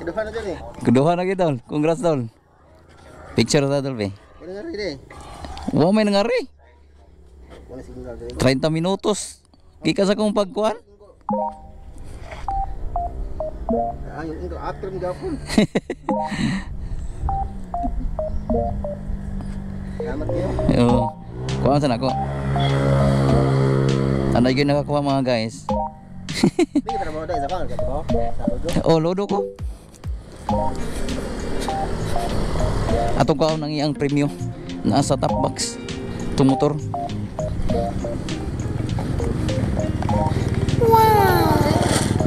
Keduhan na dyan eh. Keduhan lagi tol. Congrats tol. Picture ta tol be. Ano nga rin eh? Wow, may nangari. Wala signal dyan. 30 minutos. Kika sa kong pagkuhan. Yung intro after ng gapon. Salamat kayo. Oo. Kuha saan ako. Anday ko nakakuha mga guys. Hindi ka trabaho dahil sa kang trabaho. Oh, lodo ko. Atong kaon ang iyang premyo. Nasa top box. Tumotor. Wow!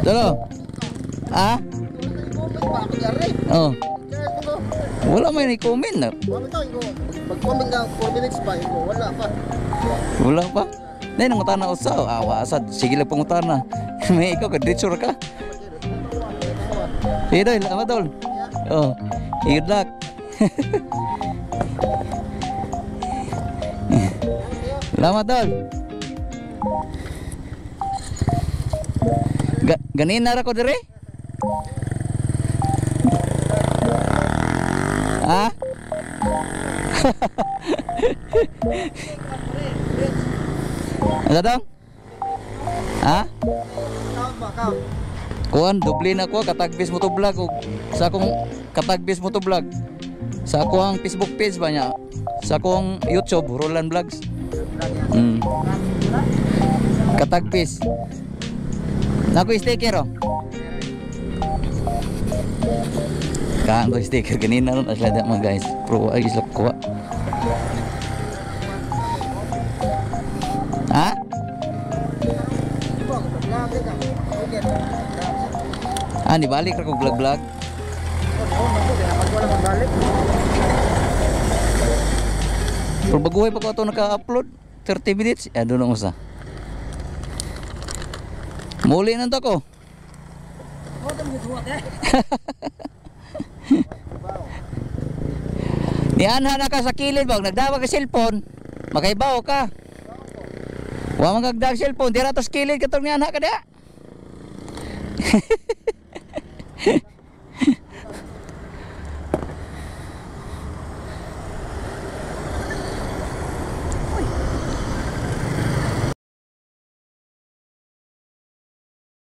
Dalo. Ah? Oh. Wala may ni-comment na. Mag-comment ka 4 minutes pa. Wala pa. Wala pa. Nay nangutana usa. Asad. Sige lang pangutana. May ikaw ka ditsura ka. Sige dol, salamat dol. Oh. Good luck. Salamat dol. Ganin na ra ko dire? Ha? Ano daw? Ha? Kuan, dublin ako, katagbis mo to vlog. Sa akong katagbis mo to vlog. Sa akong Facebook page ba niya? Sa akong YouTube, Roland Vlogs. Katagbis. Naku sticker oh. Kaan ko sticker kanina ron asla mga guys. Pro ay isla kuha. Ha? Ah, ni balik ra ko vlog. Pero baguhay pa ko ito naka-upload 30 minutes. Doon ang usa. Muli na ito ko. Nianha na ka sa kilid ba? Nagdawa ka cellphone. Makaibaw ka. Wa magagdag cellphone. Dira to sa kilid ka itong nianha ka diya.